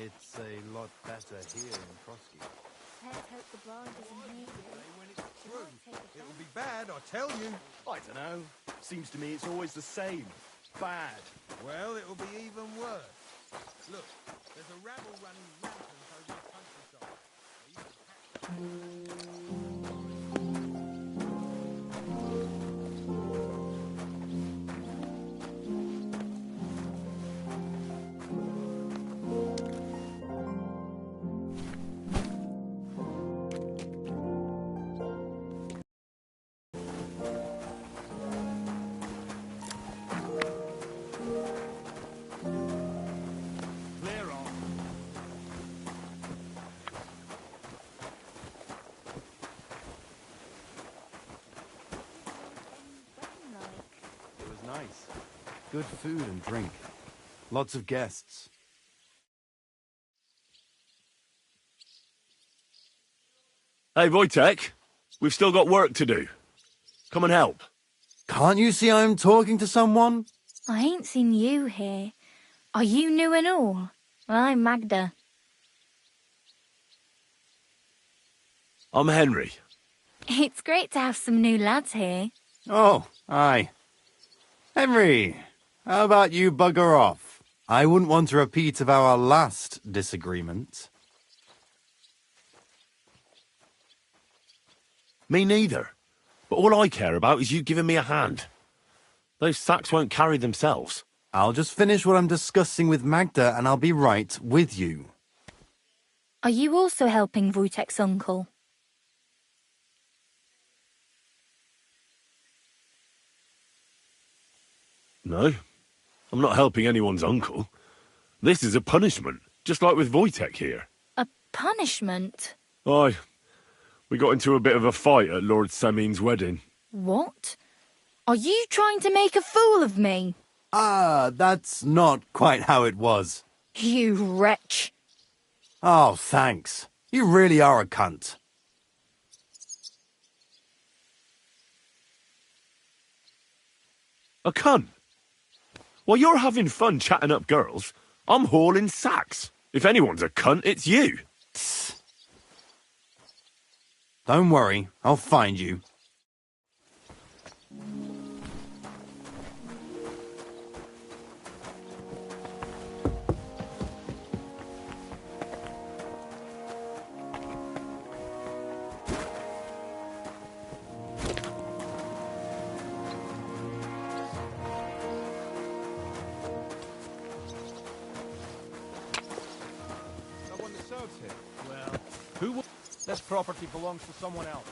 It's a lot better here in Trotsky. Let's hope the bar doesn't hear you. When it's She true, might take offense. it'll be bad, I tell you. I don't know. Seems to me it's always the same. Bad. Well, it'll be even worse. Look, there's a rabble running rampant over the countryside. Clear on. It was nice. Good food and drink. Lots of guests. Hey, Wojtek. We've still got work to do. Come and help. Can't you see I'm talking to someone? I ain't seen you here. Are you new and all? Well, I'm Magda. I'm Henry. It's great to have some new lads here. Oh, aye. Henry, how about you bugger off? I wouldn't want a repeat of our last disagreement. Me neither. But all I care about is you giving me a hand. Those sacks won't carry themselves. I'll just finish what I'm discussing with Magda and I'll be right with you. Are you also helping Wojtek's uncle? No, I'm not helping anyone's uncle. This is a punishment, just like with Wojtek here. A punishment? Aye. We got into a bit of a fight at Lord Semin's wedding. What? Are you trying to make a fool of me? Ah, that's not quite how it was. You wretch. Oh, thanks. You really are a cunt. A cunt? While you're having fun chatting up girls, I'm hauling sacks. If anyone's a cunt, it's you. Don't worry, I'll find you. No one that serves here. Well, who will... This property belongs to someone else.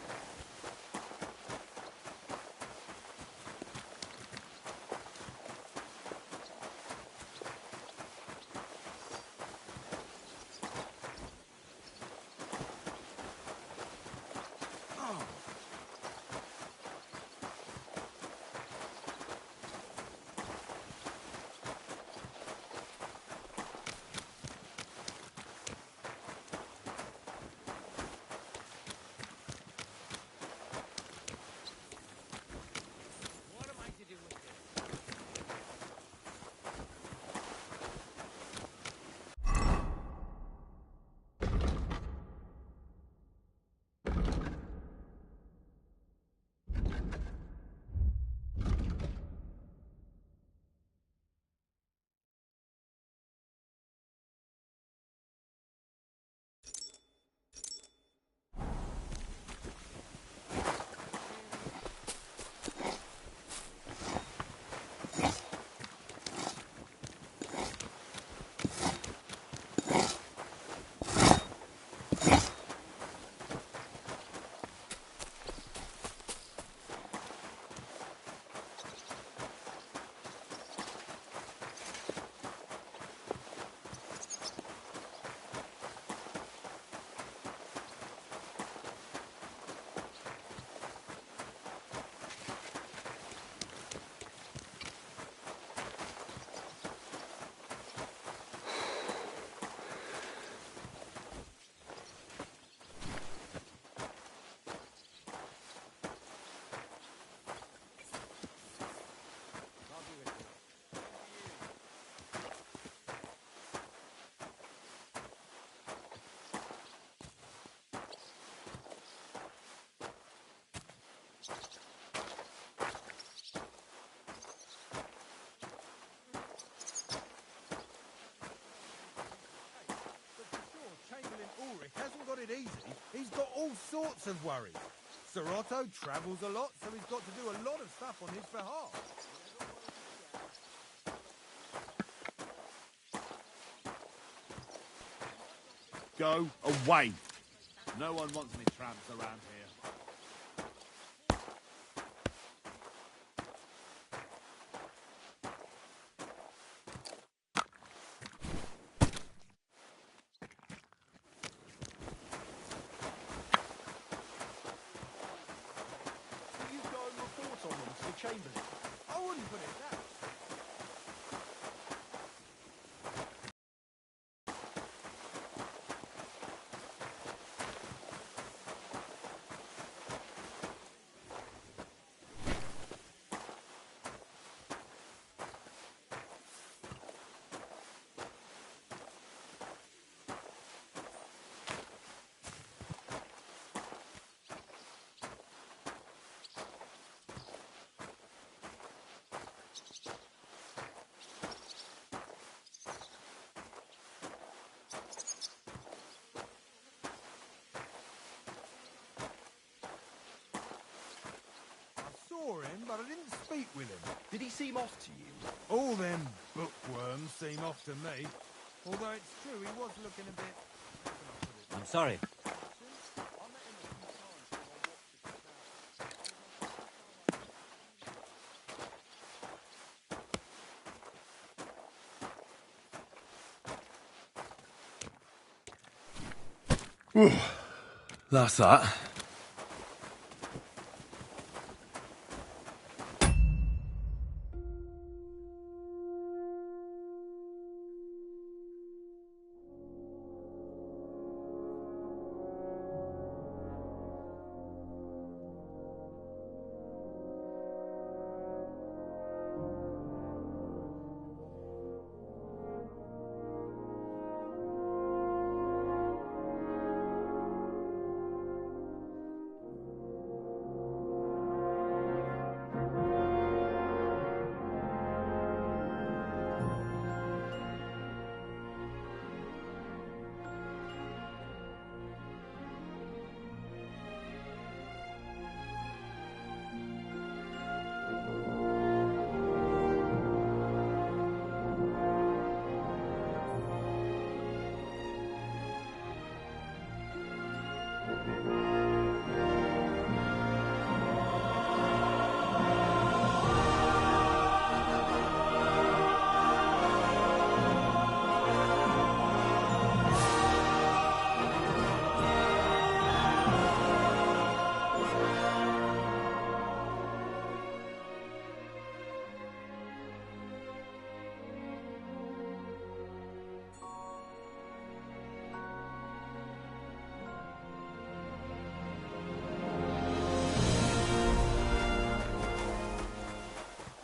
all sorts of worries. Sir Otto travels a lot, so he's got to do a lot of stuff on his behalf. Go away. No one wants any tramps around here. Will you go and report on them to the Chamberlain? I wouldn't put it that. Saw him, but I didn't speak with him. Did he seem off to you? All them bookworms seem off to me. Although it's true, he was looking a bit... how can I put it? I'm sorry. That's that.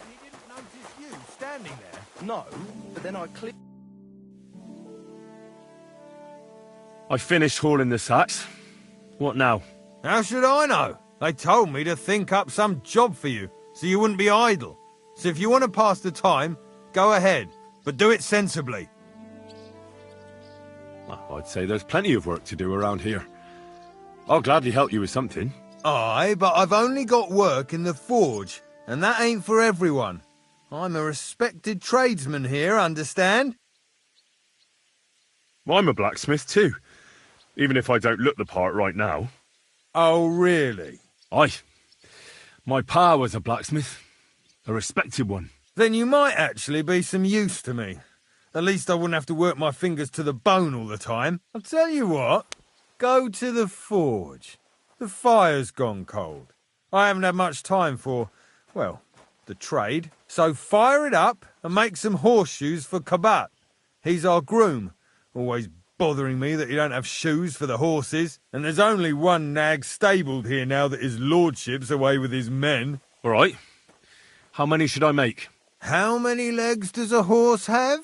And he didn't notice you standing there. No, but then I clicked. I finished hauling the sacks. What now? How should I know? They told me to think up some job for you, so you wouldn't be idle. So if you want to pass the time, go ahead, but do it sensibly. Well, I'd say there's plenty of work to do around here. I'll gladly help you with something. Aye, but I've only got work in the forge, and that ain't for everyone. I'm a respected tradesman here, understand? I'm a blacksmith too, even if I don't look the part right now. Oh, really? Aye. My pa was a blacksmith. A respected one. Then you might actually be some use to me. At least I wouldn't have to work my fingers to the bone all the time. I'll tell you what, go to the forge. The fire's gone cold. I haven't had much time for, well, the trade. So fire it up and make some horseshoes for Kabat. He's our groom, always bothering me that he don't have shoes for the horses. And there's only one nag stabled here now that his lordship's away with his men. All right. How many should I make? How many legs does a horse have?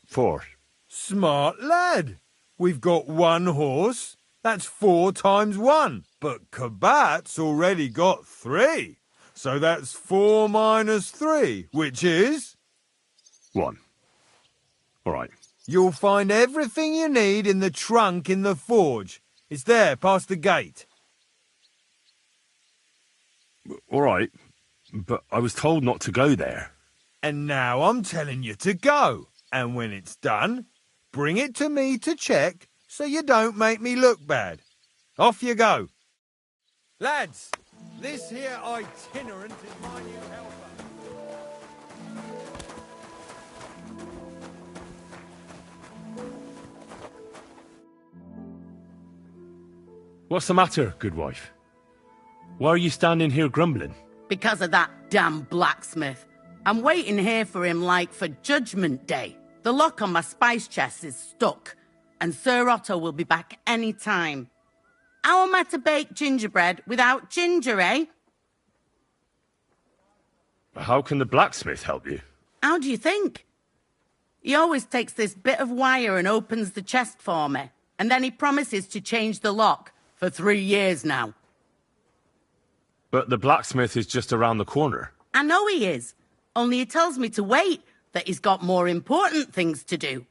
4. Smart lad. We've got one horse. That's 4 times 1. But Kabat's already got 3. So that's 4 minus 3, which is... 1. All right. You'll find everything you need in the trunk in the forge. It's there, past the gate. All right, but I was told not to go there. And now I'm telling you to go. And when it's done, bring it to me to check so you don't make me look bad. Off you go. Lads, this here itinerant is my new helper. What's the matter, good wife? Why are you standing here grumbling? Because of that damn blacksmith. I'm waiting here for him like for Judgment Day. The lock on my spice chest is stuck, and Sir Otto will be back any time. How am I to bake gingerbread without ginger, eh? How can the blacksmith help you? How do you think? He always takes this bit of wire and opens the chest for me, and then he promises to change the lock for 3 years now. But the blacksmith is just around the corner. I know he is, only he tells me to wait, that he's got more important things to do.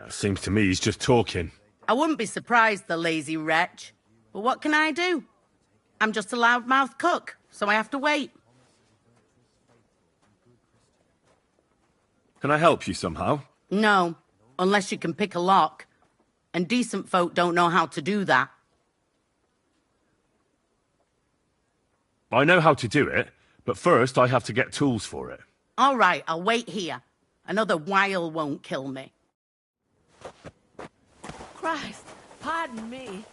Seems to me he's just talking. I wouldn't be surprised, the lazy wretch. But what can I do? I'm just a loudmouth cook, so I have to wait. Can I help you somehow? No, unless you can pick a lock. And decent folk don't know how to do that. I know how to do it, but first I have to get tools for it. All right, I'll wait here. Another while won't kill me. Christ, pardon me.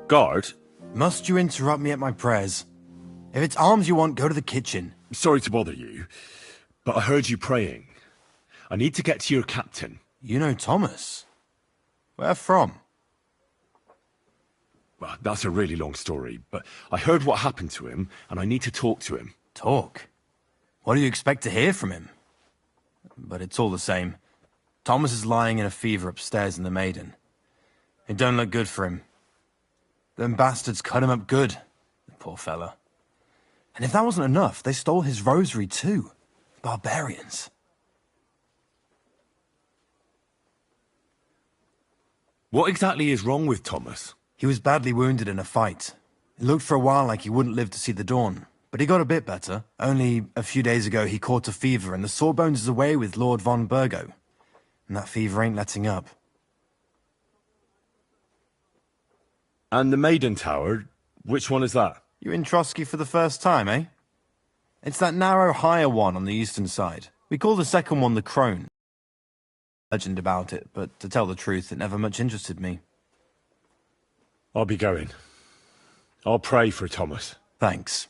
Guard? Must you interrupt me at my prayers? If it's arms you want, go to the kitchen. Sorry to bother you, but I heard you praying. I need to get to your captain. You know Thomas? Where from? Well, that's a really long story, but I heard what happened to him, and I need to talk to him. Talk? What do you expect to hear from him? But it's all the same. Thomas is lying in a fever upstairs in the Maiden. It don't look good for him. Them bastards cut him up good, the poor fella. And if that wasn't enough, they stole his rosary too. Barbarians. What exactly is wrong with Thomas? He was badly wounded in a fight. It looked for a while like he wouldn't live to see the dawn, but he got a bit better. Only a few days ago he caught a fever and the Sawbones is away with Lord von Burgo. And that fever ain't letting up. And the Maiden Tower, which one is that? You're in Trotsky for the first time, eh? It's that narrow, higher one on the eastern side. We call the second one the Crone. Legend about it, but to tell the truth, it never much interested me. I'll be going. I'll pray for Thomas. Thanks.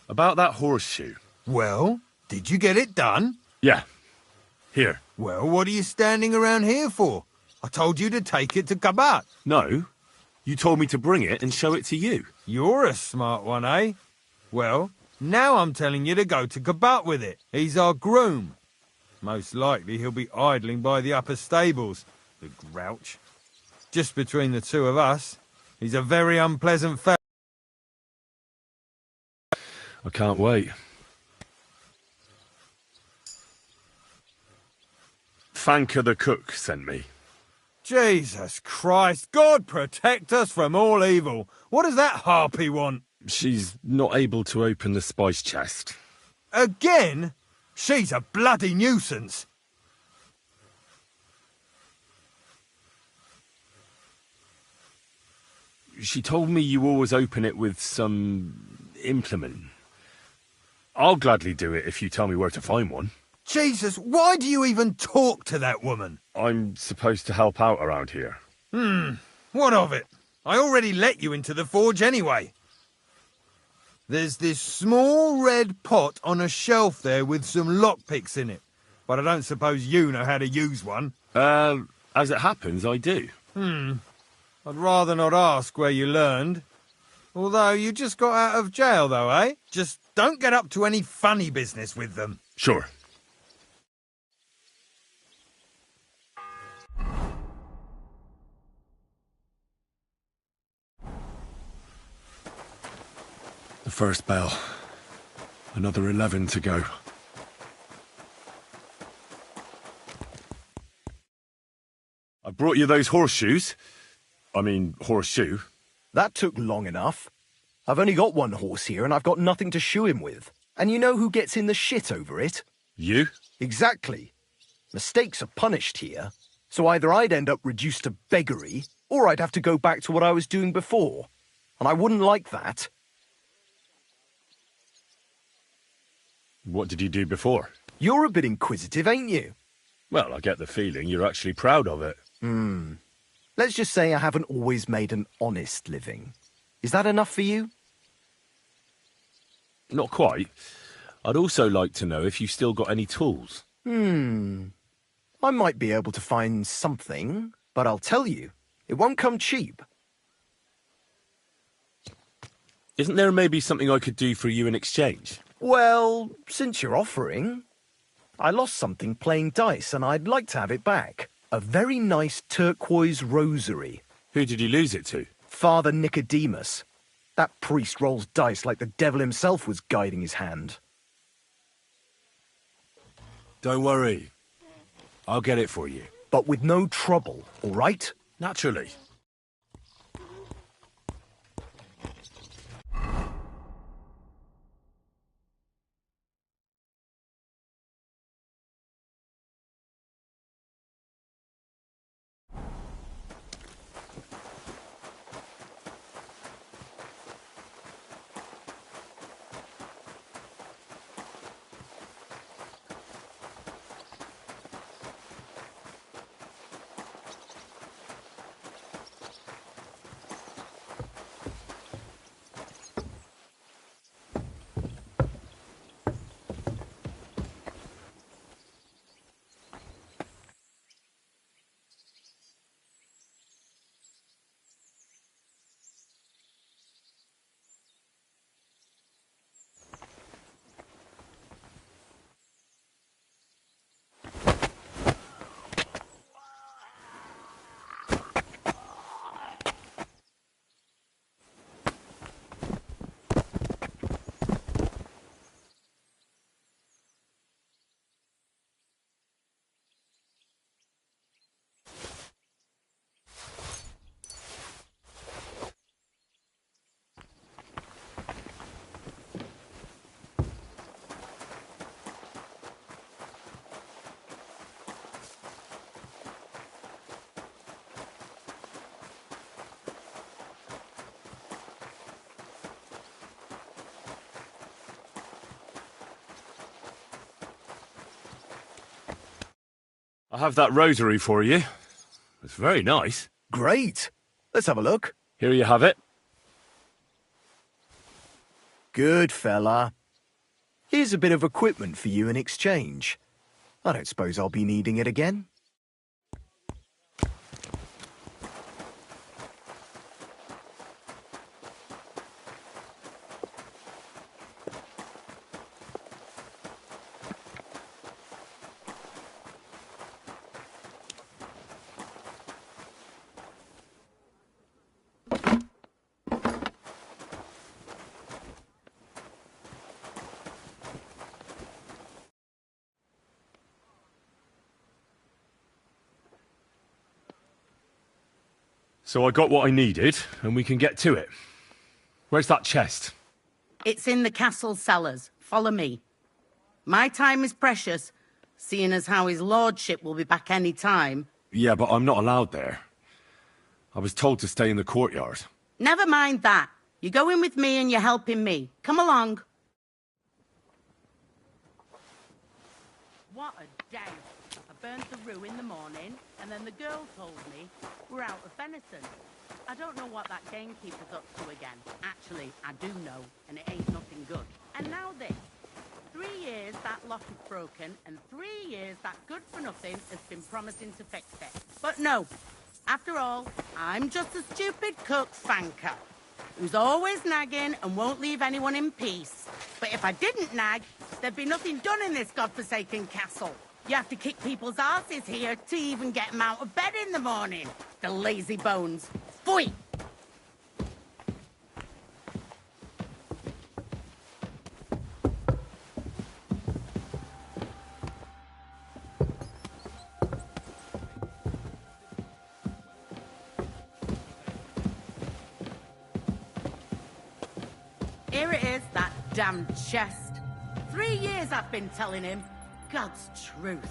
About that horseshoe. Well, did you get it done? Yeah. Here. Well, what are you standing around here for? I told you to take it to Kabat. No. You told me to bring it and show it to you. You're a smart one, eh? Well, now I'm telling you to go to Kabat with it. He's our groom. Most likely he'll be idling by the upper stables, the grouch. Just between the two of us, he's a very unpleasant fellow. I can't wait. Fanka the cook sent me. Jesus Christ, God protect us from all evil. What does that harpy want? She's not able to open the spice chest. Again? She's a bloody nuisance. She told me you always open it with some implement. I'll gladly do it if you tell me where to find one. Jesus, why do you even talk to that woman? I'm supposed to help out around here. What of it? I already let you into the forge anyway. There's this small red pot on a shelf there with some lockpicks in it. But I don't suppose you know how to use one. As it happens, I do. I'd rather not ask where you learned. Although you just got out of jail though, eh? Just don't get up to any funny business with them. Sure. The first bell. Another 11 to go. I brought you those horseshoes. I mean, horseshoe. That took long enough. I've only got one horse here and I've got nothing to shoe him with. And you know who gets in the shit over it? You? Exactly. Mistakes are punished here. So either I'd end up reduced to beggary, or I'd have to go back to what I was doing before. And I wouldn't like that. What did you do before? You're a bit inquisitive, ain't you? Well, I get the feeling you're actually proud of it. Let's just say I haven't always made an honest living. Is that enough for you? Not quite. I'd also like to know if you still got any tools. I might be able to find something, but I'll tell you, it won't come cheap. Isn't there maybe something I could do for you in exchange? Well, since you're offering, I lost something playing dice and I'd like to have it back. A very nice turquoise rosary. Who did you lose it to? Father Nicodemus. That priest rolls dice like the devil himself was guiding his hand. Don't worry. I'll get it for you. But with no trouble, all right? Naturally. I have that rosary for you. It's very nice. Great. Let's have a look. Here you have it. Good fella. Here's a bit of equipment for you in exchange. I don't suppose I'll be needing it again. So I got what I needed, and we can get to it. Where's that chest? It's in the castle cellars. Follow me. My time is precious, seeing as how his lordship will be back any time. Yeah, but I'm not allowed there. I was told to stay in the courtyard. Never mind that. You're going with me and you're helping me. Come along. What a day. I burnt the rue in the morning, and then the girl told me we're out of venison. I don't know what that gamekeeper's up to again. Actually, I do know, and it ain't nothing good. And now this. 3 years that lock is broken, and 3 years that good-for-nothing has been promising to fix it. But no. After all, I'm just a stupid cook fanker who's always nagging and won't leave anyone in peace. But if I didn't nag, there'd be nothing done in this godforsaken castle. You have to kick people's asses here to even get them out of bed in the morning. The lazy bones. Pfui! Here it is, that damn chest. 3 years I've been telling him. God's truth.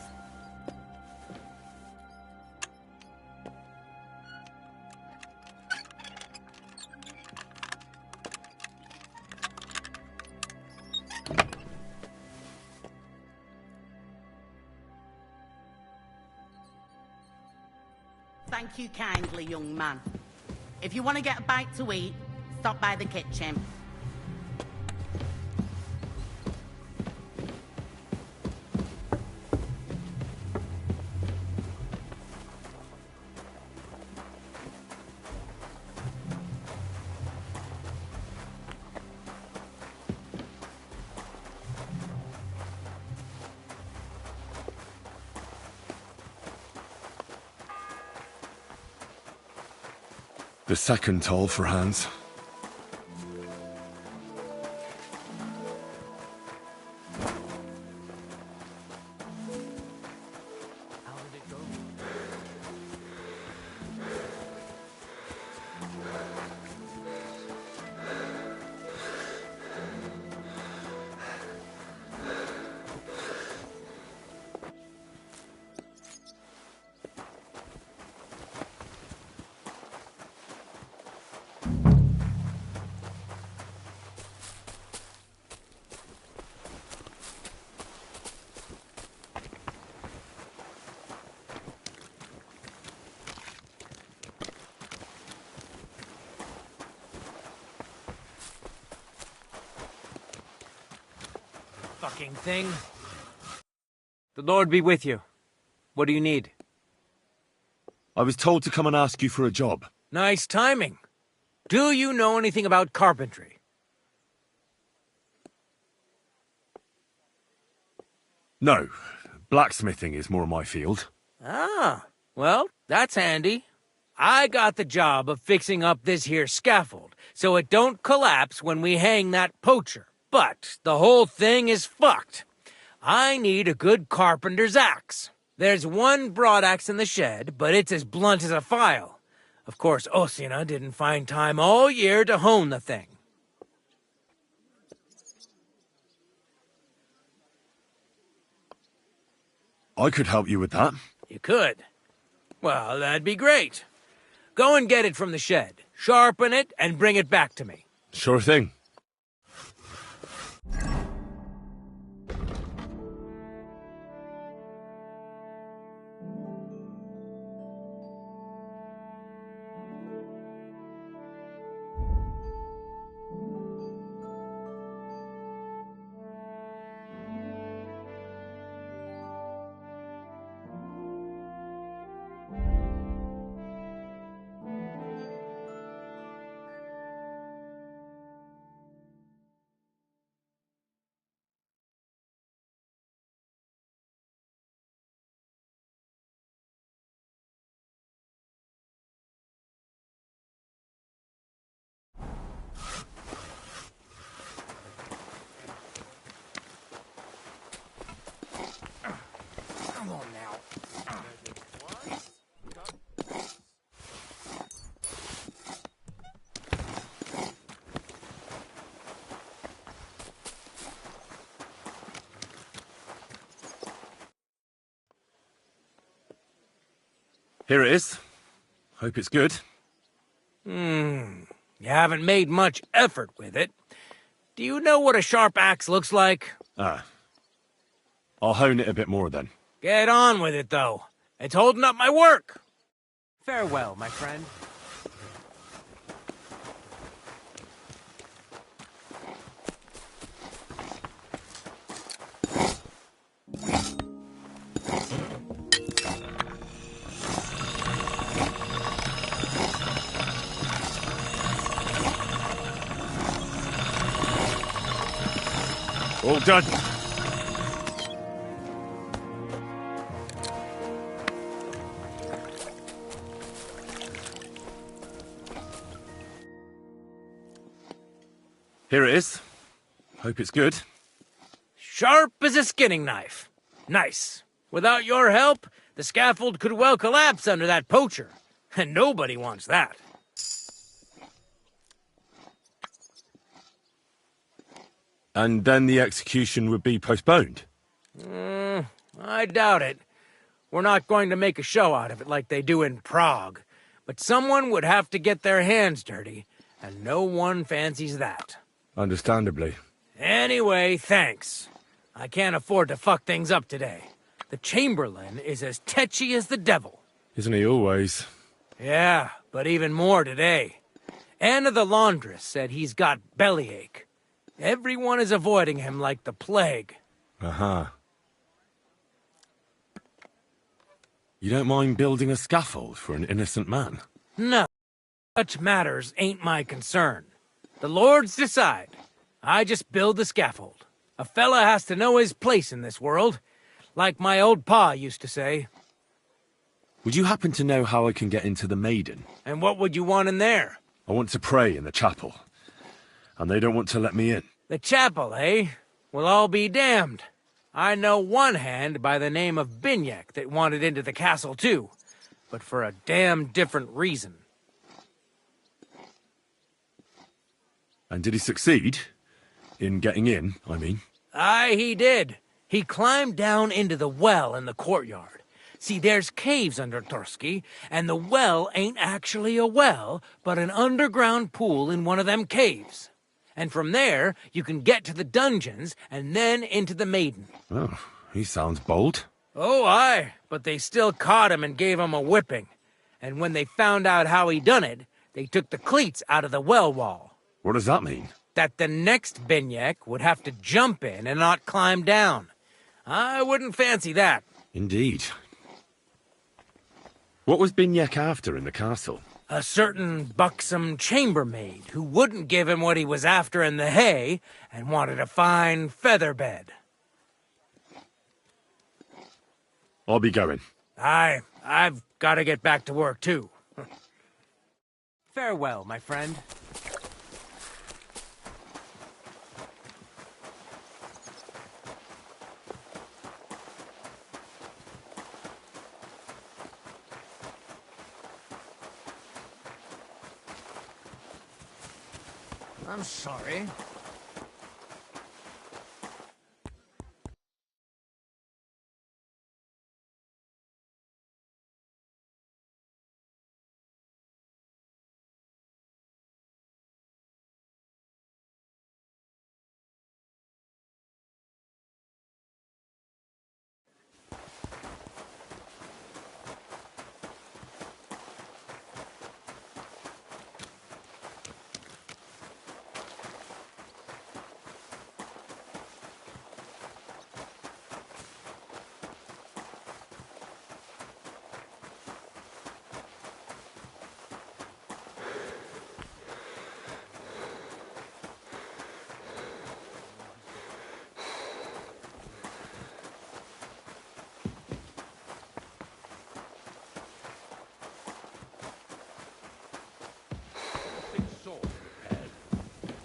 Thank you kindly, young man. If you want to get a bite to eat, stop by the kitchen. The second toll for Hans. Fucking thing. The Lord be with you. What do you need? I was told to come and ask you for a job. Nice timing. Do you know anything about carpentry? No, blacksmithing is more my field. Ah, well, that's handy. I got the job of fixing up this here scaffold, so it don't collapse when we hang that poacher. But the whole thing is fucked. I need a good carpenter's axe. There's one broadaxe in the shed, but it's as blunt as a file. Of course, Osina didn't find time all year to hone the thing. I could help you with that. You could? Well, that'd be great. Go and get it from the shed, sharpen it, and bring it back to me. Sure thing. Here it is. Hope it's good. You haven't made much effort with it. Do you know what a sharp axe looks like? I'll hone it a bit more then. Get on with it, though. It's holding up my work. Farewell, my friend. All done. Here it is. Hope it's good. Sharp as a skinning knife. Nice. Without your help, the scaffold could well collapse under that poacher. And nobody wants that. And then the execution would be postponed. I doubt it. We're not going to make a show out of it like they do in Prague. But someone would have to get their hands dirty, and no one fancies that. Understandably. Anyway, thanks. I can't afford to fuck things up today. The Chamberlain is as tetchy as the devil. Isn't he always? Yeah, but even more today. Anna the laundress said he's got bellyache. Everyone is avoiding him like the plague. Uh-huh. You don't mind building a scaffold for an innocent man? No. Such matters ain't my concern. The lords decide. I just build the scaffold. A fella has to know his place in this world, like my old pa used to say. Would you happen to know how I can get into the Maiden? And what would you want in there? I want to pray in the chapel, and they don't want to let me in. The chapel, eh? Well, I'll be damned. I know one hand by the name of Binyek that wanted into the castle too, but for a damn different reason. And did he succeed? In getting in, I mean? Aye, he did. He climbed down into the well in the courtyard. See, there's caves under Tursky, and the well ain't actually a well, but an underground pool in one of them caves. And from there, you can get to the dungeons, and then into the Maiden. Oh, he sounds bold. Oh, aye, but they still caught him and gave him a whipping. And when they found out how he done it, they took the cleats out of the well wall. What does that mean? That the next Binyek would have to jump in and not climb down. I wouldn't fancy that. Indeed. What was Binyek after in the castle? A certain buxom chambermaid who wouldn't give him what he was after in the hay and wanted a fine feather bed. I'll be going. Aye, I've got to get back to work too. Farewell, my friend. I'm sorry.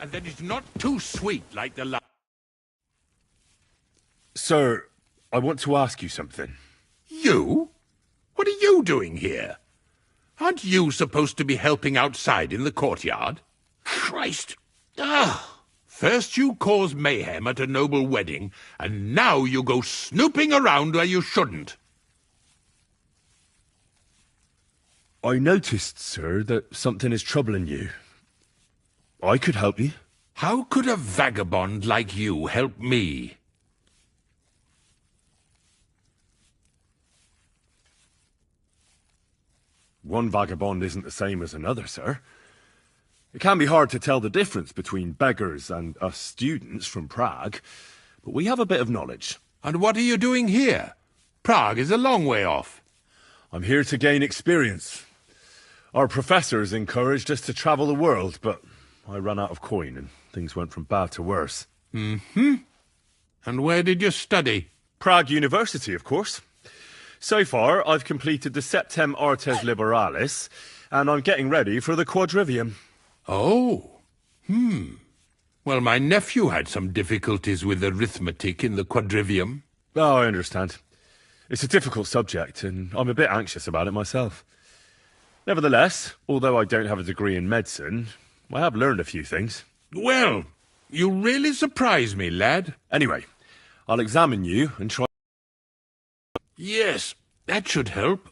And that it's not too sweet like the last. Sir, I want to ask you something. You? What are you doing here? Aren't you supposed to be helping outside in the courtyard? Christ! First you cause mayhem at a noble wedding, and now you go snooping around where you shouldn't. I noticed, sir, that something is troubling you. I could help you. How could a vagabond like you help me? One vagabond isn't the same as another, sir. It can be hard to tell the difference between beggars and us students from Prague, but we have a bit of knowledge. And what are you doing here? Prague is a long way off. I'm here to gain experience. Our professors encouraged us to travel the world, but I ran out of coin and things went from bad to worse. Mm-hmm. And where did you study? Prague University, of course. So far, I've completed the Septem Artes Liberalis, and I'm getting ready for the Quadrivium. Oh. Well, my nephew had some difficulties with arithmetic in the Quadrivium. Oh, I understand. It's a difficult subject, and I'm a bit anxious about it myself. Nevertheless, although I don't have a degree in medicine, I have learned a few things. Well, you really surprise me, lad. Anyway, I'll examine you and try... Yes, that should help.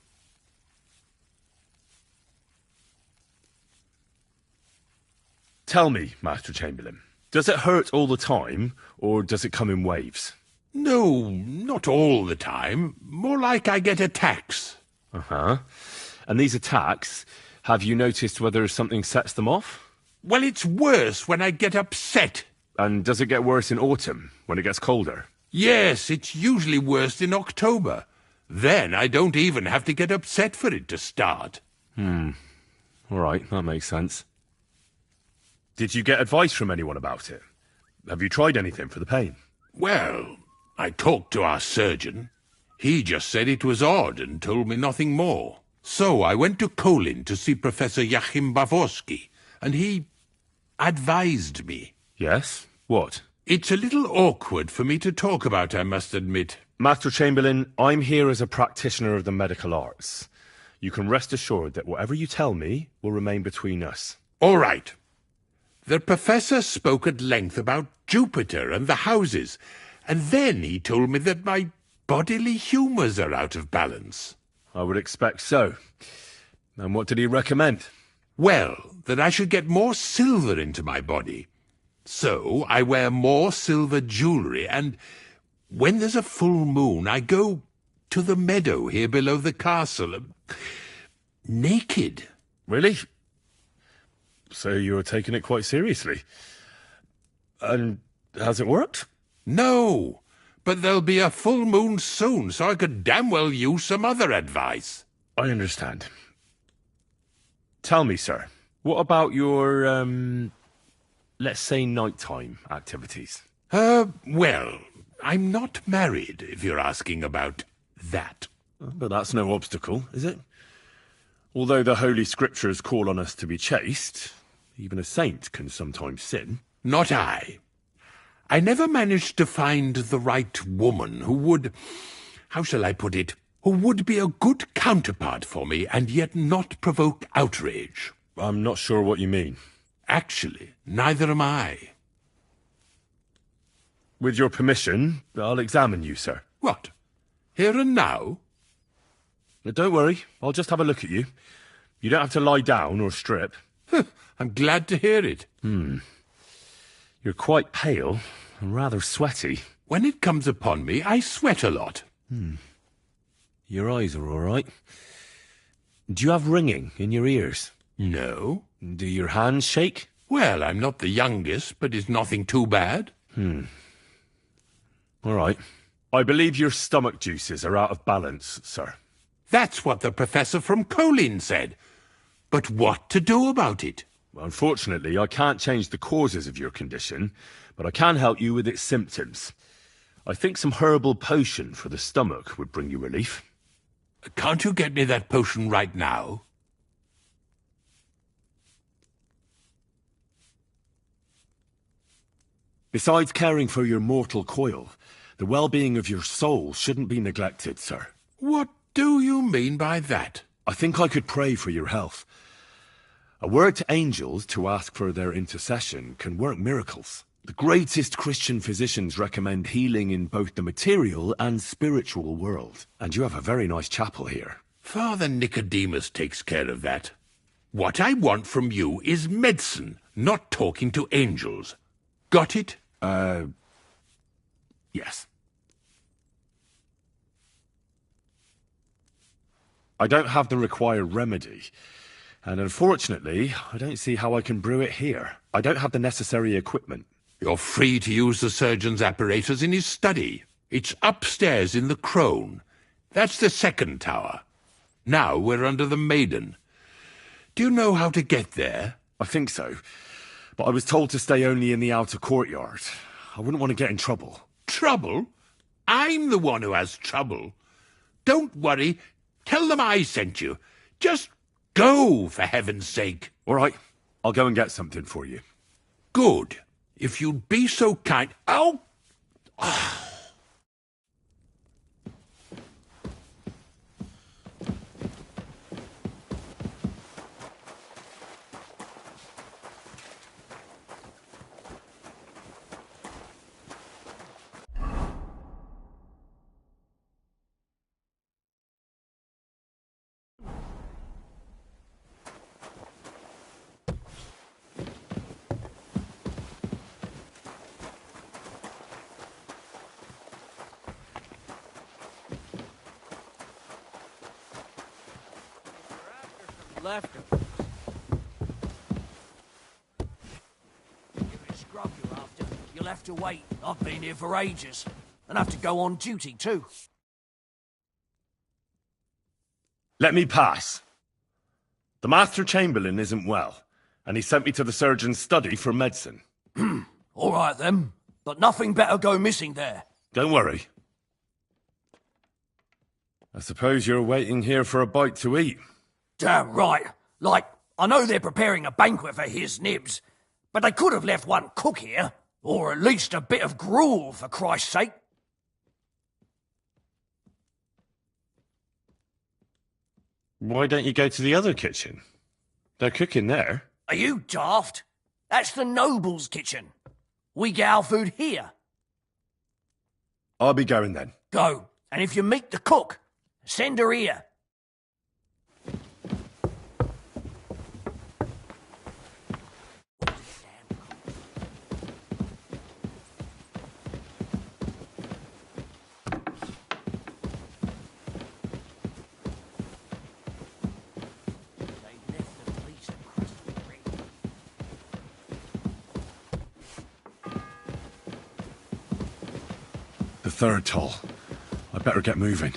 Tell me, Master Chamberlain, does it hurt all the time, or does it come in waves? No, not all the time. More like I get attacks. Uh-huh. And these attacks, have you noticed whether something sets them off? Well, it's worse when I get upset. And does it get worse in autumn, when it gets colder? Yes, it's usually worse in October. Then I don't even have to get upset for it to start. All right, that makes sense. Did you get advice from anyone about it? Have you tried anything for the pain? Well, I talked to our surgeon. He just said it was odd and told me nothing more. So I went to Kolin to see Professor Joachim Bavorsky, and he advised me. Yes? What? It's a little awkward for me to talk about, I must admit. Master Chamberlain, I'm here as a practitioner of the medical arts. You can rest assured that whatever you tell me will remain between us. All right. The professor spoke at length about Jupiter and the houses, and then he told me that my bodily humours are out of balance. I would expect so. And what did he recommend? Well, that I should get more silver into my body. So I wear more silver jewellery, and when there's a full moon, I go to the meadow here below the castle, naked. Really? So you're taking it quite seriously. And has it worked? No, but there'll be a full moon soon, so I could damn well use some other advice. I understand. Tell me, sir, what about your, let's say nighttime activities? Well, I'm not married, if you're asking about that. But that's no obstacle, is it? Although the Holy Scriptures call on us to be chaste, even a saint can sometimes sin. Not I. I never managed to find the right woman who would, how shall I put it, who would be a good counterpart for me and yet not provoke outrage. I'm not sure what you mean. Actually, neither am I. With your permission, I'll examine you, sir. What? Here and now? Don't worry, I'll just have a look at you. You don't have to lie down or strip. I'm glad to hear it. You're quite pale and rather sweaty. When it comes upon me, I sweat a lot. Your eyes are all right. Do you have ringing in your ears? No. Do your hands shake? Well, I'm not the youngest, but it's nothing too bad. All right. I believe your stomach juices are out of balance, sir. That's what the professor from Kolin said. But what to do about it? Unfortunately, I can't change the causes of your condition, but I can help you with its symptoms. I think some herbal potion for the stomach would bring you relief. Can't you get me that potion right now? Besides caring for your mortal coil, the well-being of your soul shouldn't be neglected, sir. What do you mean by that? I think I could pray for your health. A word to angels to ask for their intercession can work miracles. The greatest Christian physicians recommend healing in both the material and spiritual world. And you have a very nice chapel here. Father Nicodemus takes care of that. What I want from you is medicine, not talking to angels. Got it? Yes. I don't have the required remedy, and unfortunately, I don't see how I can brew it here. I don't have the necessary equipment. You're free to use the surgeon's apparatus in his study. It's upstairs in the crone. That's the second tower. Now we're under the Maiden. Do you know how to get there? I think so, but I was told to stay only in the outer courtyard. I wouldn't want to get in trouble. Trouble? I'm the one who has trouble. Don't worry. Tell them I sent you. Just go, for heaven's sake. All right, I'll go and get something for you. Good. If you'd be so kind... Oh! Leftovers. If it's scrub you're after, you'll have to wait. I've been here for ages. And have to go on duty too. Let me pass. The Master Chamberlain isn't well, and he sent me to the surgeon's study for medicine. All right then, but nothing better go missing there. Don't worry. I suppose you're waiting here for a bite to eat. Damn right. Like, I know they're preparing a banquet for his nibs, but they could have left one cook here, or at least a bit of gruel, for Christ's sake. Why don't you go to the other kitchen? They're cooking there. Are you daft? That's the noble's kitchen. We get our food here. I'll be going then. Go, and if you meet the cook, send her here. The third toll. I better get moving.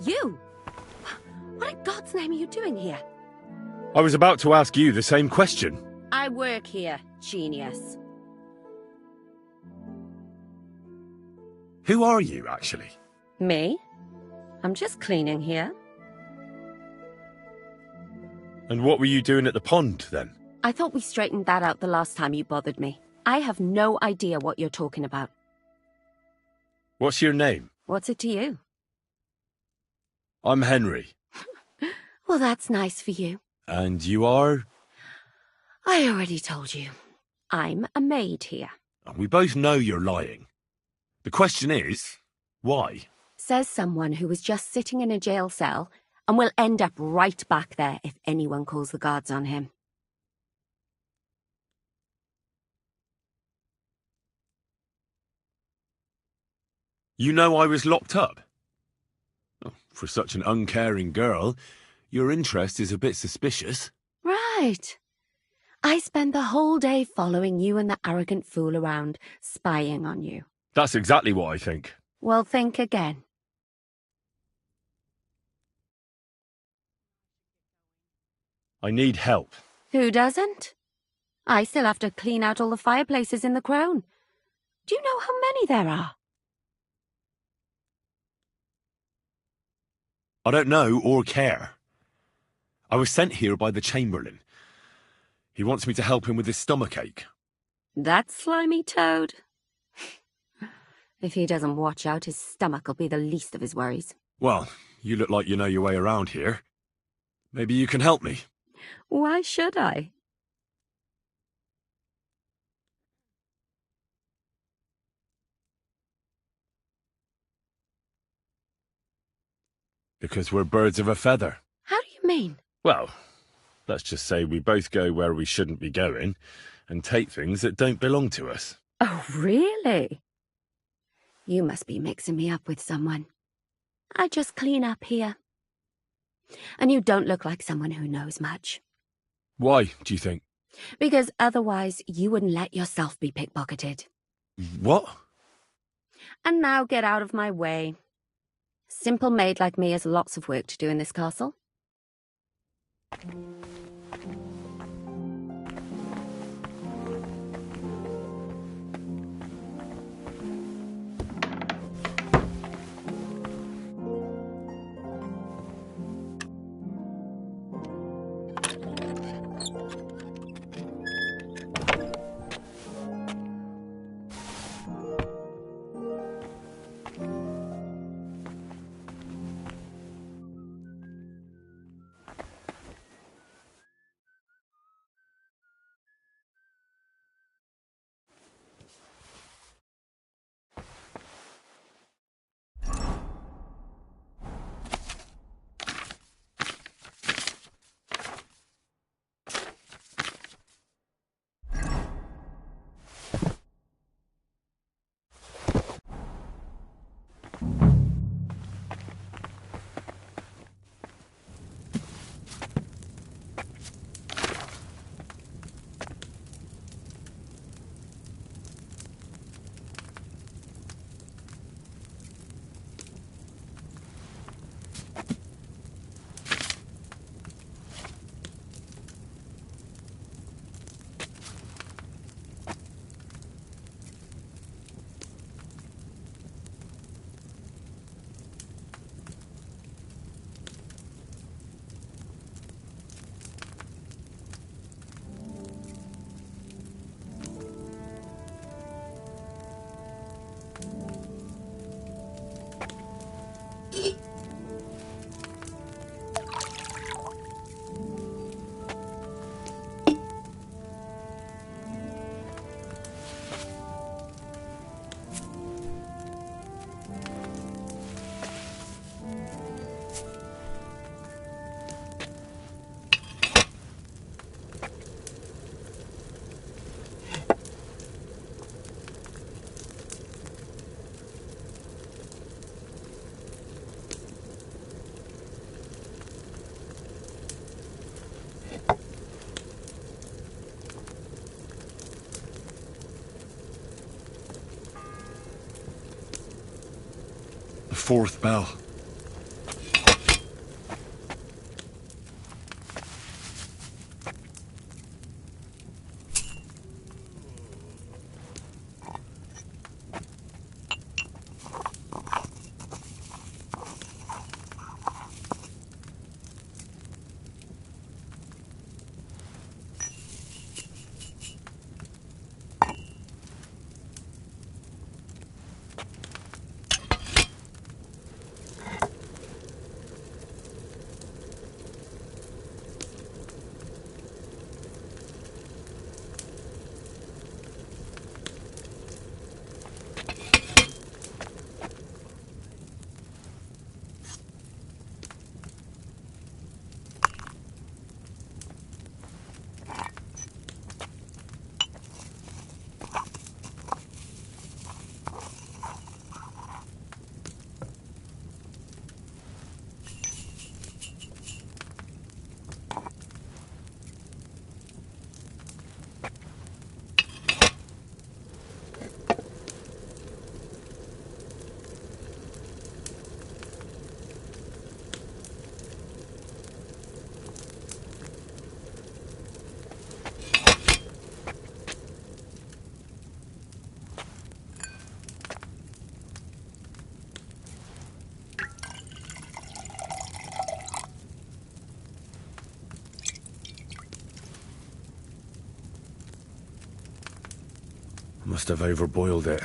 You? What in God's name are you doing here? I was about to ask you the same question. I work here, genius. Who are you, actually? Me? I'm just cleaning here. And what were you doing at the pond, then? I thought we straightened that out the last time you bothered me. I have no idea what you're talking about. What's your name? What's it to you? I'm Henry. Well, that's nice for you. And you are? I already told you. I'm a maid here. We both know you're lying. The question is, why? Says someone who was just sitting in a jail cell and will end up right back there if anyone calls the guards on him. You know I was locked up? Oh, for such an uncaring girl, your interest is a bit suspicious. Right. I spend the whole day following you and the arrogant fool around, spying on you. That's exactly what I think. Well, think again. I need help. Who doesn't? I still have to clean out all the fireplaces in the Crown. Do you know how many there are? I don't know or care. I was sent here by the Chamberlain. He wants me to help him with his stomachache. That slimy toad. If he doesn't watch out, his stomach will be the least of his worries. Well, you look like you know your way around here. Maybe you can help me. Why should I? Because we're birds of a feather. How do you mean? Well, let's just say we both go where we shouldn't be going and take things that don't belong to us. Oh, really? You must be mixing me up with someone. I just clean up here. And you don't look like someone who knows much. Why, do you think? Because otherwise you wouldn't let yourself be pickpocketed. What? And now get out of my way. Simple maid like me has lots of work to do in this castle. The fourth bell. Must have overboiled it.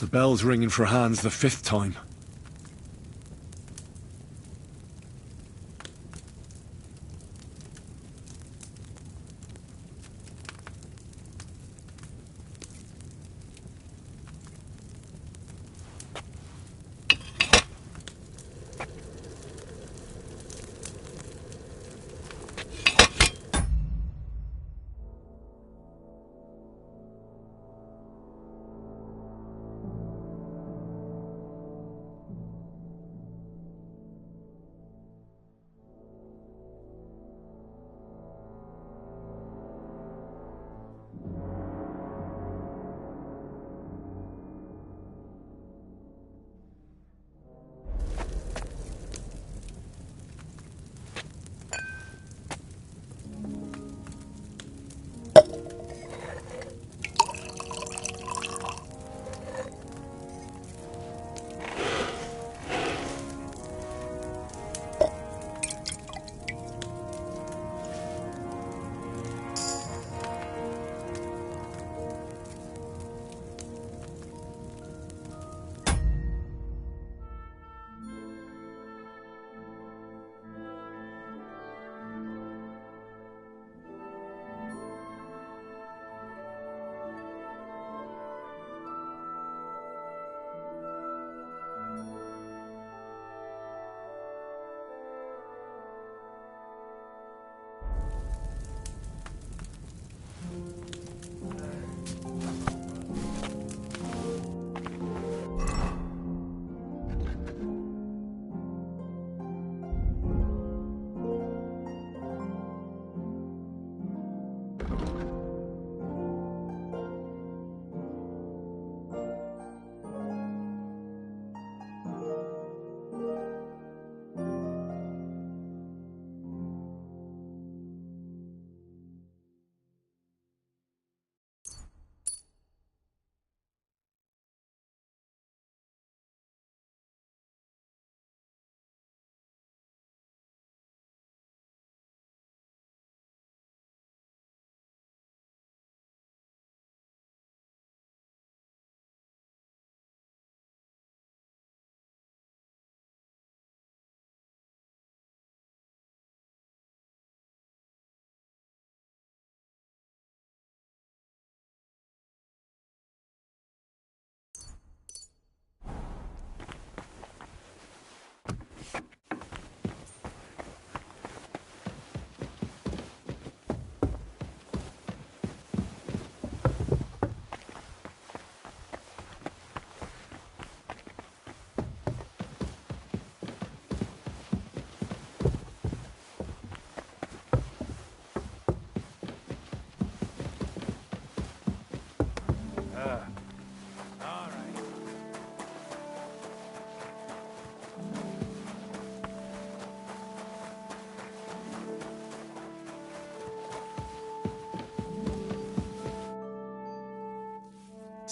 The bell's ringing for Hans the 5th time.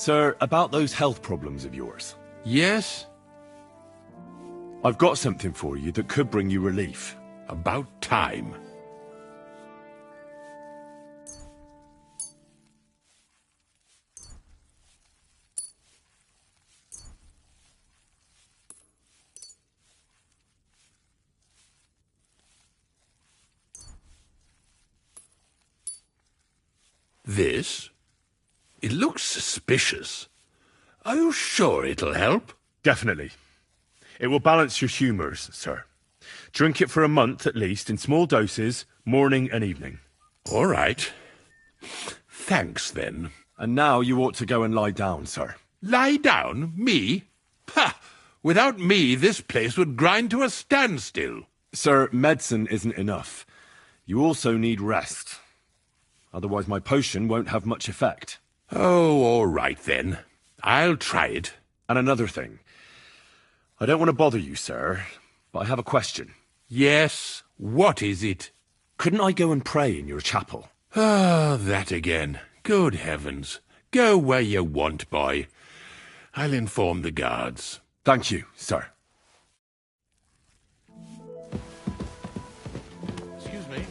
Sir, about those health problems of yours. Yes? I've got something for you that could bring you relief. About time. This? It looks suspicious. Are you sure it'll help? Definitely. It will balance your humours, sir. Drink it for a month at least, in small doses, morning and evening. All right. Thanks, then. And now you ought to go and lie down, sir. Lie down? Me? Ha! Without me, this place would grind to a standstill. Sir, medicine isn't enough. You also need rest. Otherwise my potion won't have much effect. Oh, all right then. I'll try it. And another thing. I don't want to bother you, sir, but I have a question. Yes? What is it? Couldn't I go and pray in your chapel? Ah, that again. Good heavens. Go where you want, boy. I'll inform the guards. Thank you, sir. Excuse me.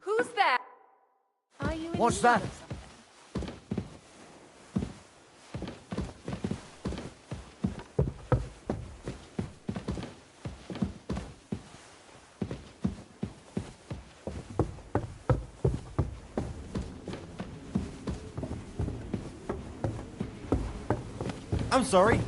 Who's there? Are you in What's the middle that? of something? I'm sorry.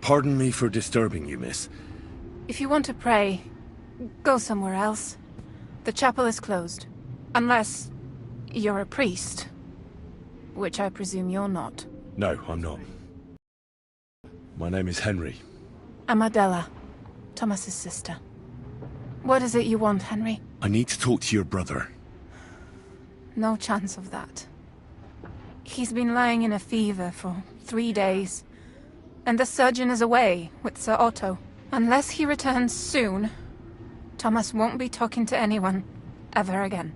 Pardon me for disturbing you, miss. If you want to pray, go somewhere else. The chapel is closed. Unless you're a priest. Which I presume you're not. No, I'm not. My name is Henry. I'm Adela, Thomas's sister. What is it you want, Henry? I need to talk to your brother. No chance of that. He's been lying in a fever for 3 days. And the surgeon is away with Sir Otto. Unless he returns soon, Thomas won't be talking to anyone ever again.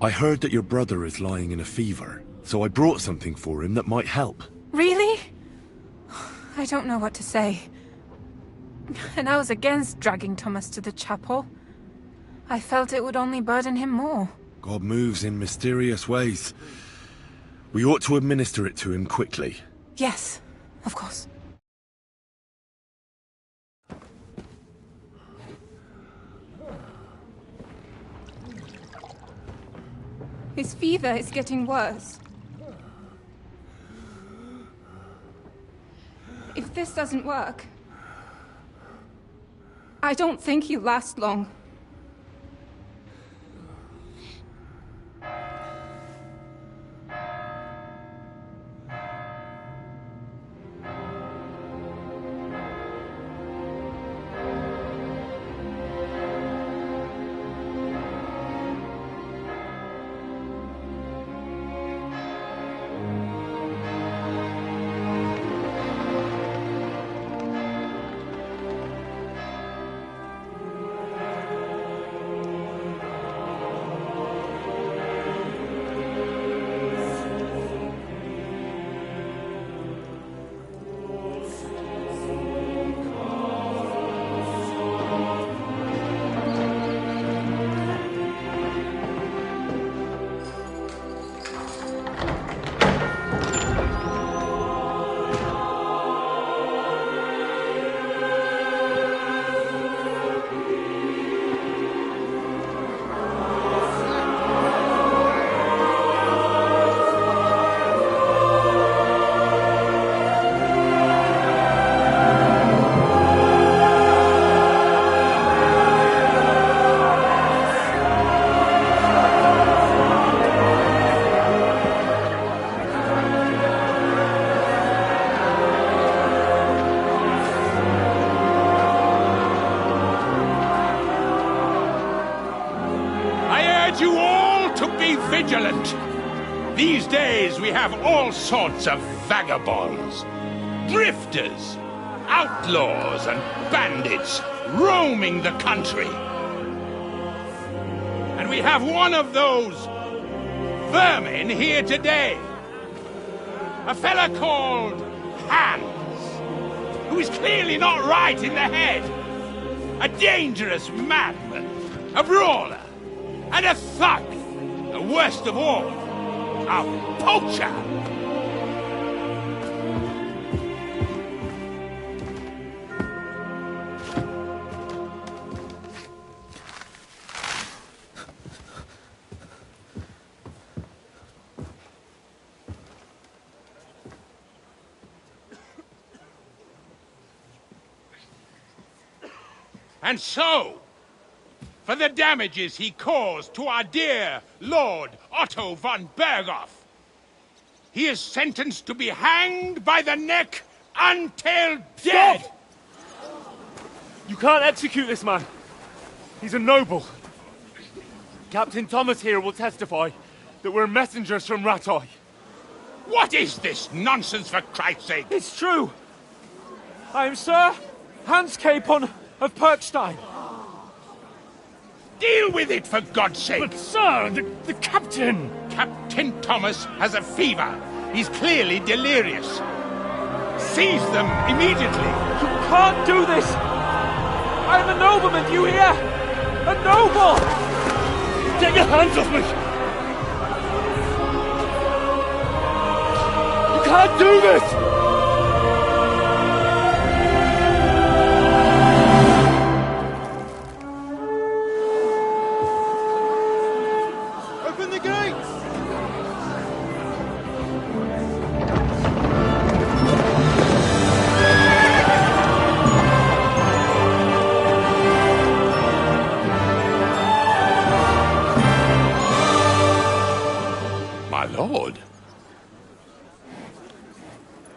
I heard that your brother is lying in a fever, so I brought something for him that might help. Really? I don't know what to say. And I was against dragging Thomas to the chapel. I felt it would only burden him more. God moves in mysterious ways. We ought to administer it to him quickly. Yes, of course. His fever is getting worse. If this doesn't work, I don't think he'll last long. have all sorts of vagabonds, drifters, outlaws and bandits roaming the country. And we have one of those vermin here today. A fella called Hans, who is clearly not right in the head. A dangerous madman, a brawler, and a thug. The worst of all, a poacher. And so, for the damages he caused to our dear Lord Otto von Berghoff, he is sentenced to be hanged by the neck until dead! Stop! You can't execute this man. He's a noble. Captain Thomas here will testify that we're messengers from Ratay. What is this nonsense, for Christ's sake? It's true. I am Sir Hans Capon of Perkstein. Deal with it, for God's sake! But, sir, the captain! Captain Thomas has a fever. He's clearly delirious. Seize them immediately. You can't do this! I'm a nobleman, do you hear? A noble! Get your hands off me! You can't do this! Lord.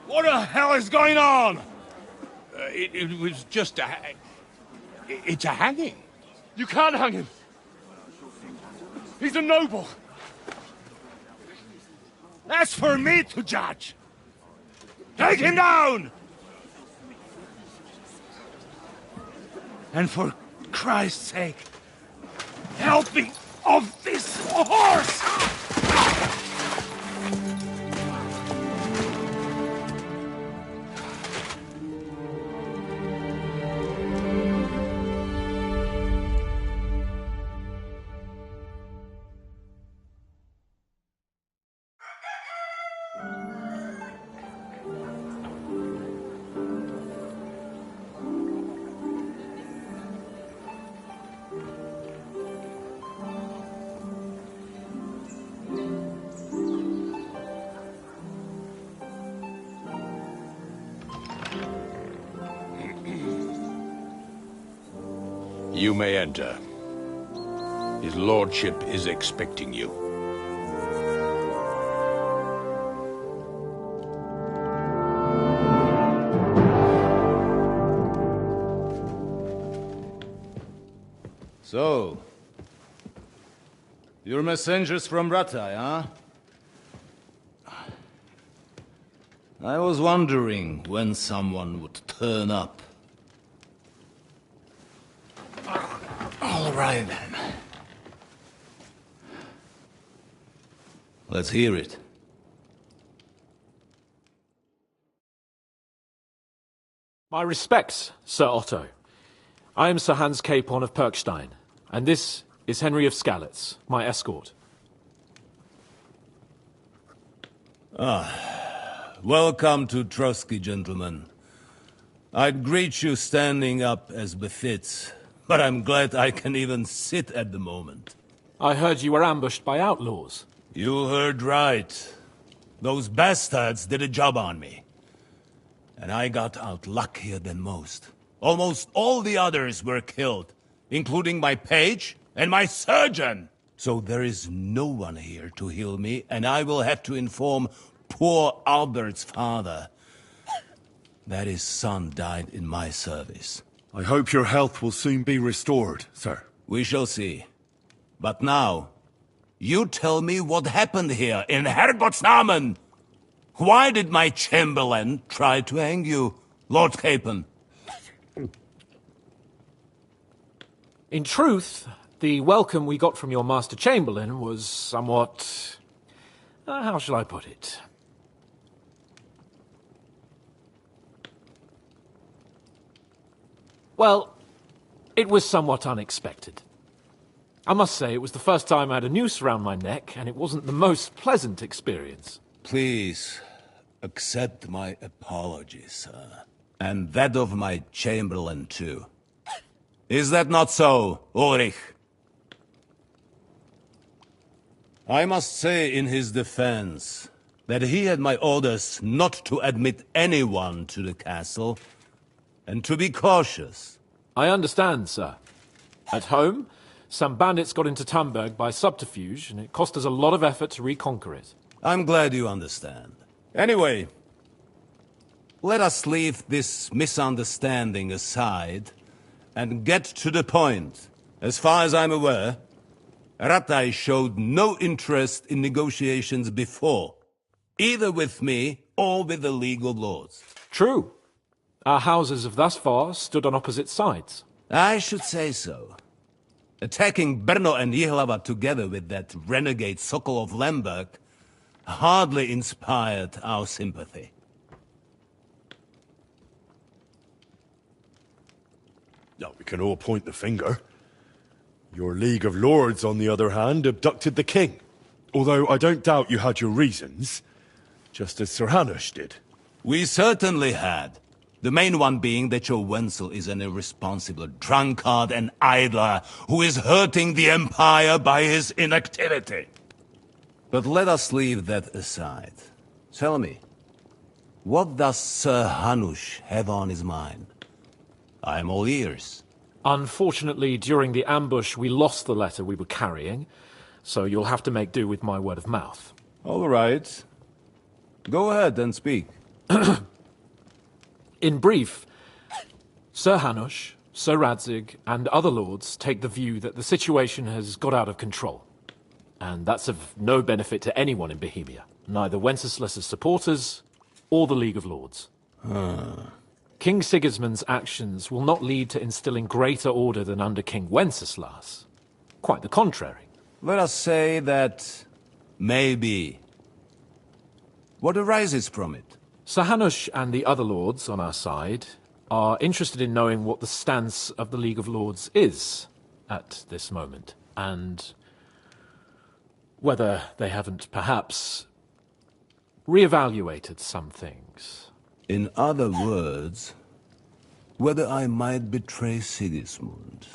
What the hell is going on? It was just a... It's a hanging. You can't hang him. He's a noble. That's for me to judge. Take him down! And for Christ's sake, help me off this horse! You may enter. His lordship is expecting you. So, you're messengers from Ratay, huh? I was wondering when someone would turn up. All right, then. Let's hear it. My respects, Sir Otto. I am Sir Hans Capon of Perkstein, and this is Henry of Skalitz, my escort. Welcome to Trotsky, gentlemen. I'd greet you standing up as befits, but I'm glad I can even sit at the moment. I heard you were ambushed by outlaws. You heard right. Those bastards did a job on me. And I got out luckier than most. Almost all the others were killed, including my page and my surgeon. So there is no one here to heal me, and I will have to inform poor Albert's father that his son died in my service. I hope your health will soon be restored, sir. We shall see. But now, you tell me what happened here in Herrgottsnamen. Why did my chamberlain try to hang you, Lord Capon? In truth, the welcome we got from your Master Chamberlain was somewhat... how shall I put it? Well, it was somewhat unexpected. I must say, it was the first time I had a noose around my neck, and it wasn't the most pleasant experience. Please, accept my apologies, sir. And that of my chamberlain, too. Is that not so, Ulrich? I must say in his defense that he had my orders not to admit anyone to the castle, and to be cautious. I understand, sir. At home, some bandits got into Tamberg by subterfuge, and it cost us a lot of effort to reconquer it. I'm glad you understand. Anyway, let us leave this misunderstanding aside and get to the point. As far as I'm aware, Ratai showed no interest in negotiations before, either with me or with the League of Lords. True. Our houses have thus far stood on opposite sides. I should say so. Attacking Brno and Jihlava together with that renegade Sokol of Lemberg hardly inspired our sympathy. No, we can all point the finger. Your League of Lords, on the other hand, abducted the king. Although I don't doubt you had your reasons, just as Sir Hanush did. We certainly had. The main one being that your Wenzel is an irresponsible drunkard and idler who is hurting the Empire by his inactivity. But let us leave that aside. Tell me, what does Sir Hanush have on his mind? I am all ears. Unfortunately, during the ambush, we lost the letter we were carrying, so you'll have to make do with my word of mouth. All right. Go ahead and speak. In brief, Sir Hanush, Sir Radzig, and other lords take the view that the situation has got out of control. And that's of no benefit to anyone in Bohemia, neither Wenceslas's supporters or the League of Lords. King Sigismund's actions will not lead to instilling greater order than under King Wenceslas. Quite the contrary. Let us say that maybe. What arises from it? Sir Hanush and the other lords on our side are interested in knowing what the stance of the League of Lords is at this moment, and whether they haven't perhaps reevaluated some things. In other words, whether I might betray Sigismund.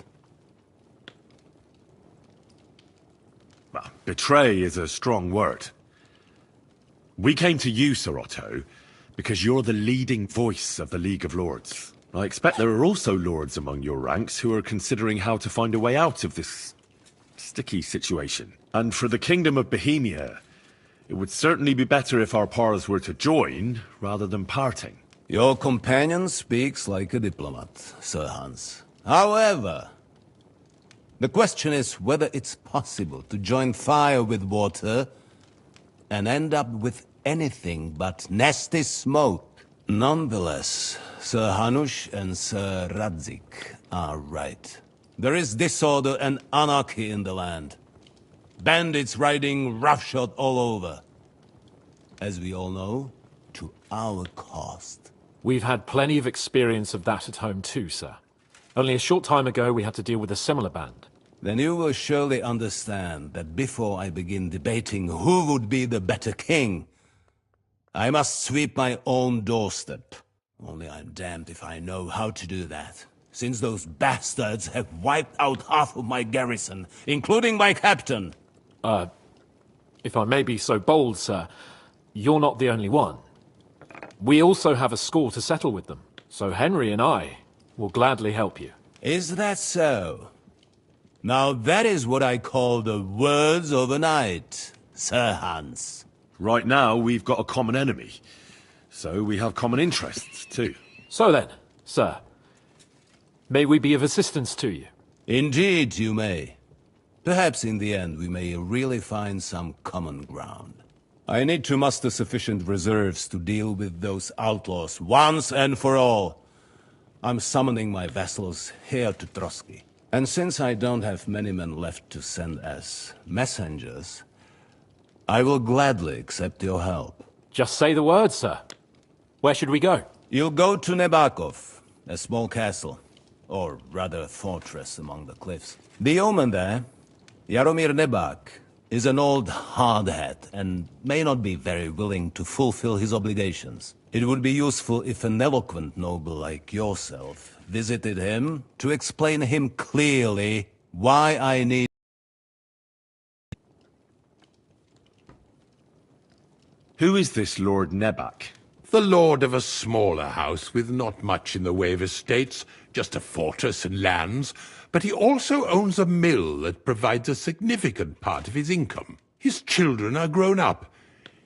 Well, betray is a strong word. We came to you, Sir Otto, because you're the leading voice of the League of Lords. I expect there are also lords among your ranks who are considering how to find a way out of this sticky situation. And for the Kingdom of Bohemia, it would certainly be better if our powers were to join, rather than parting. Your companion speaks like a diplomat, Sir Hans. However, the question is whether it's possible to join fire with water and end up with anything but nasty smoke. Nonetheless, Sir Hanush and Sir Radzig are right. There is disorder and anarchy in the land. Bandits riding roughshod all over. As we all know, to our cost. We've had plenty of experience of that at home too, sir. Only a short time ago we had to deal with a similar band. Then you will surely understand that before I begin debating who would be the better king, I must sweep my own doorstep. Only I'm damned if I know how to do that, since those bastards have wiped out half of my garrison, including my captain. If I may be so bold, sir, you're not the only one. We also have a score to settle with them, so Henry and I will gladly help you. Is that so? Now that is what I call the words of a knight, Sir Hans. Right now, we've got a common enemy, so we have common interests, too. So then, sir, may we be of assistance to you? Indeed you may. Perhaps in the end we may really find some common ground. I need to muster sufficient reserves to deal with those outlaws once and for all. I'm summoning my vassals here to Trotsky. And since I don't have many men left to send as messengers, I will gladly accept your help. Just say the word, sir. Where should we go? You'll go to Nebakov, a small castle, or rather fortress among the cliffs. The yeoman there, Jaromir Nebak, is an old hardhat and may not be very willing to fulfill his obligations. It would be useful if an eloquent noble like yourself visited him to explain him clearly why I need... Who is this Lord Nebak? The lord of a smaller house with not much in the way of estates, just a fortress and lands, but he also owns a mill that provides a significant part of his income. His children are grown up.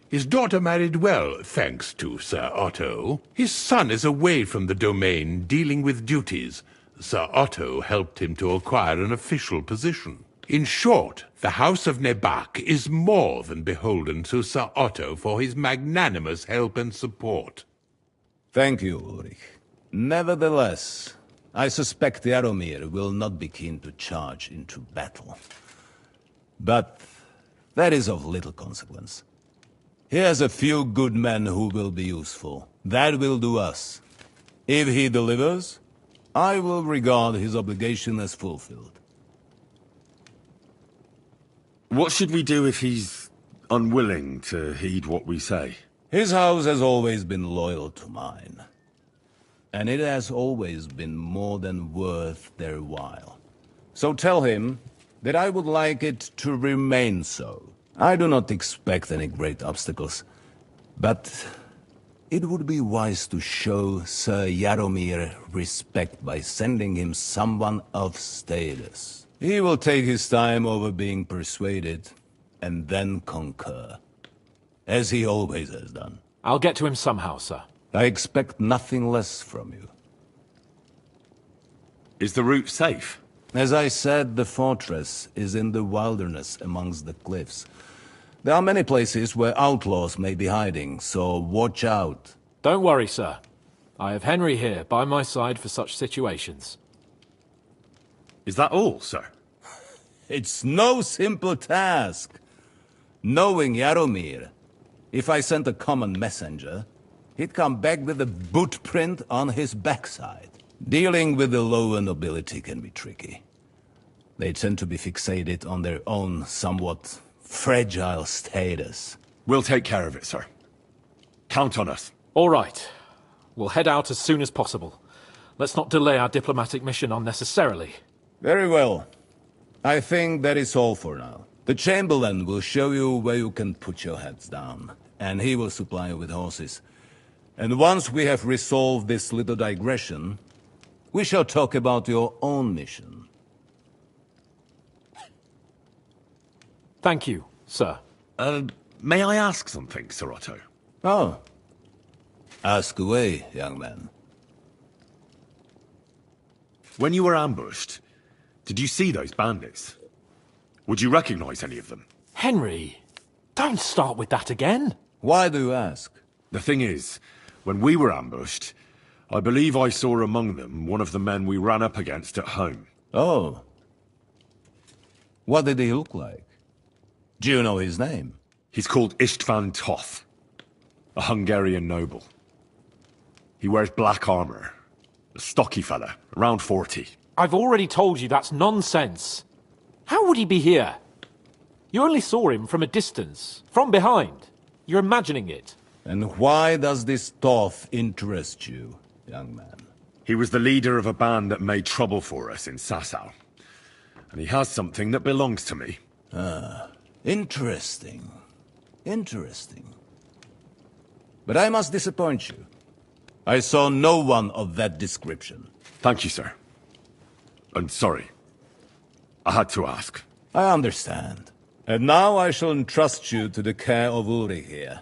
His daughter married well, thanks to Sir Otto. His son is away from the domain, dealing with duties. Sir Otto helped him to acquire an official position. In short, the House of Nebak is more than beholden to Sir Otto for his magnanimous help and support. Thank you, Ulrich. Nevertheless, I suspect Jaromir will not be keen to charge into battle. But that is of little consequence. He has a few good men who will be useful. That will do us. If he delivers, I will regard his obligation as fulfilled. What should we do if he's unwilling to heed what we say? His house has always been loyal to mine. And it has always been more than worth their while. So tell him that I would like it to remain so. I do not expect any great obstacles, but it would be wise to show Sir Jaromir respect by sending him someone of status. He will take his time over being persuaded, and then concur, as he always has done. I'll get to him somehow, sir. I expect nothing less from you. Is the route safe? As I said, the fortress is in the wilderness amongst the cliffs. There are many places where outlaws may be hiding, so watch out. Don't worry, sir. I have Henry here by my side for such situations. Is that all, sir? It's no simple task. Knowing Jaromir, if I sent a common messenger, he'd come back with a boot print on his backside. Dealing with the lower nobility can be tricky. They tend to be fixated on their own somewhat fragile status. We'll take care of it, sir. Count on us. All right. We'll head out as soon as possible. Let's not delay our diplomatic mission unnecessarily. Very well. I think that is all for now. The Chamberlain will show you where you can put your heads down, and he will supply you with horses. And once we have resolved this little digression, we shall talk about your own mission. Thank you, sir. May I ask something, Sir Otto? Oh. Ask away, young man. When you were ambushed, did you see those bandits? Would you recognize any of them? Henry, don't start with that again. Why do you ask? The thing is, when we were ambushed, I believe I saw among them one of the men we ran up against at home. Oh. What did he look like? Do you know his name? He's called Istvan Toth, a Hungarian noble. He wears black armor. A stocky fella, around 40. I've already told you that's nonsense. How would he be here? You only saw him from a distance, from behind. You're imagining it. And why does this Toth interest you, young man? He was the leader of a band that made trouble for us in Sasau. And he has something that belongs to me. Ah, interesting. Interesting. But I must disappoint you. I saw no one of that description. Thank you, sir. I'm sorry. I had to ask. I understand. And now I shall entrust you to the care of Ulrich here.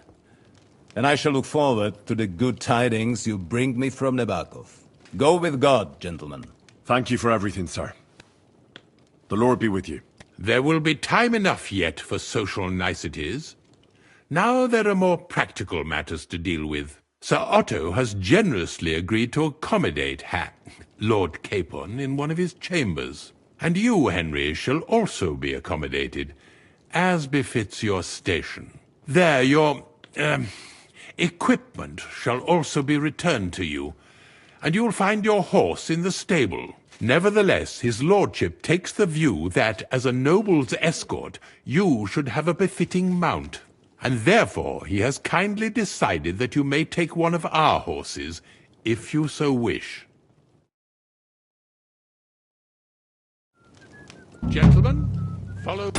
And I shall look forward to the good tidings you bring me from Nebakov. Go with God, gentlemen. Thank you for everything, sir. The Lord be with you. There will be time enough yet for social niceties. Now there are more practical matters to deal with. Sir Otto has generously agreed to accommodate Lord Capon in one of his chambers. And you, Henry, shall also be accommodated, as befits your station. There, your equipment shall also be returned to you, and you'll find your horse in the stable. Nevertheless, his lordship takes the view that, as a noble's escort, you should have a befitting mount, and therefore he has kindly decided that you may take one of our horses, if you so wish. Gentlemen, follow...